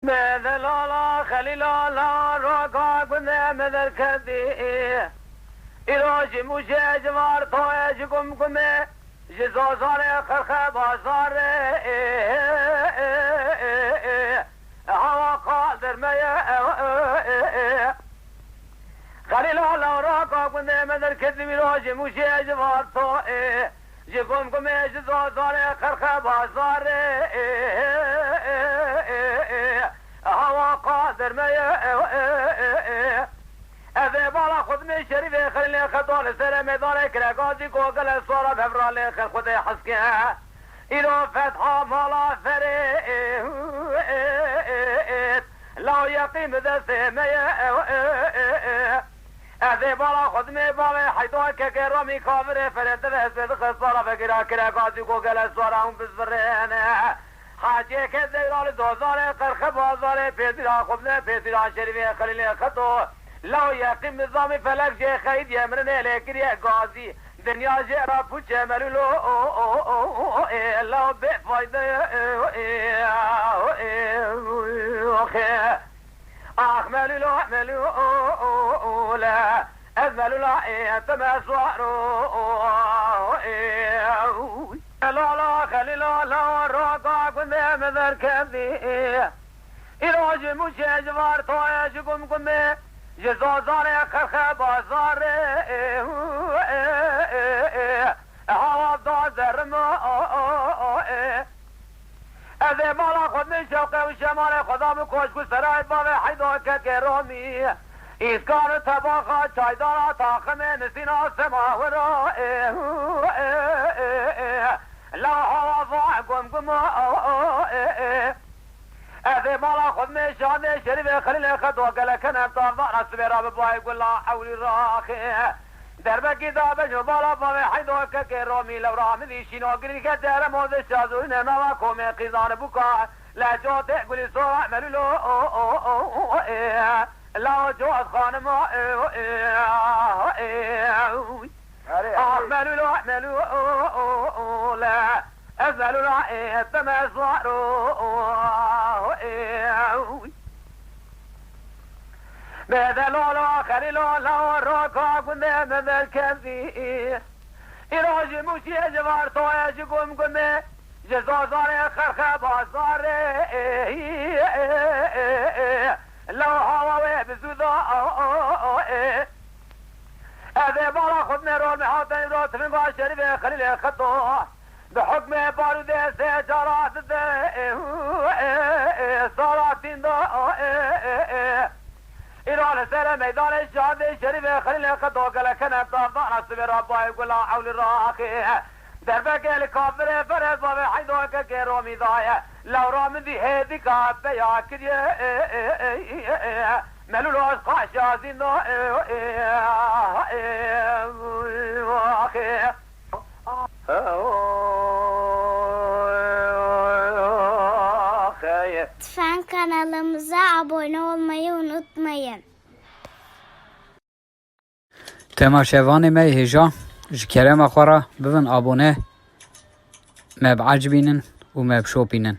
مثل الله خليل الله روكا كنا مثل كذي إروج موجه جوار طويج قم قمي جزازار خرخ بازار هوا قادر ميا خليل الله روكا كنا مثل كذي إروج موجه جوار طويج قم قمي جزازار خرخ بازار هوا قادر ميا أذي بالا خود من شريف خليل خطول سلام دارك رقاضي قوقل صورة بفرال خود حسكها إلو فتحة مالا فريت لو يقيم ذا سيمية أذي بالا خود من بالا حيطوك كرامي كافر فريت ذا سيدخ صورة فكراك رقاضي قوقل صورة هم بزفرين حاجه که دیرال دوزار قرخ بازار پیدرا خودنه پیدرا شریف خلیل خطو لو یقیم نظام فلک جه خید یمرنه لیکری غازی دنیا جه را پوچه ملولو لو به فایده آخ ملولو لا از ملولا تمسوارو لا خليل لا روكا كنا مثل كذي إروج موجه جوار طويج قم قمي جزازار خرخ بازار هوا دازر ما أذي مالا خود من شوقه وشمال خدا مكوش كسراي بابي حيدوك كرومي إسكار تباقا چايدارا تاخم نسينا سماورا لا هوا ضاع قم قم أذي مالا خذ من شان شريف خليل خد وقال كان طافضان السبيرا بباي يقول لا حول الراخي دربك إذا بجو بالا بابي حيدوك كرومي لو رامي شينو قريك دار موز الشازوين ما كومي قيزان بكا لا جو تقولي سوى ملولو لا جوز خانم احملوا لا ازلوا لا تمسوا بدلوا لا خليلوا لا روكا كنا مثل كذي إروج موشي جوار طويج قم قمي جزازار خرخ بازار لو هوا بزودا أذي بالا خدنا رول محاطين روت من قاش شريف خليل خطو بحكم بارود سجارات صلاتين دو إيران سلام ميدان الشهادة شريف خليل خطو قال كان طافضان السبير أبا يقول لا حول الراخي دربك الكافر فرز بابي حيدوك كرومي ضايع لو رامدي هذي كابة يا كريه ملولو أسقع شازين Lütfen kanalımıza abone olmayı unutmayın. تماشاوان ما هجا جكرم أخورا بفن أبونه ما بعجبينن وما بشوبينن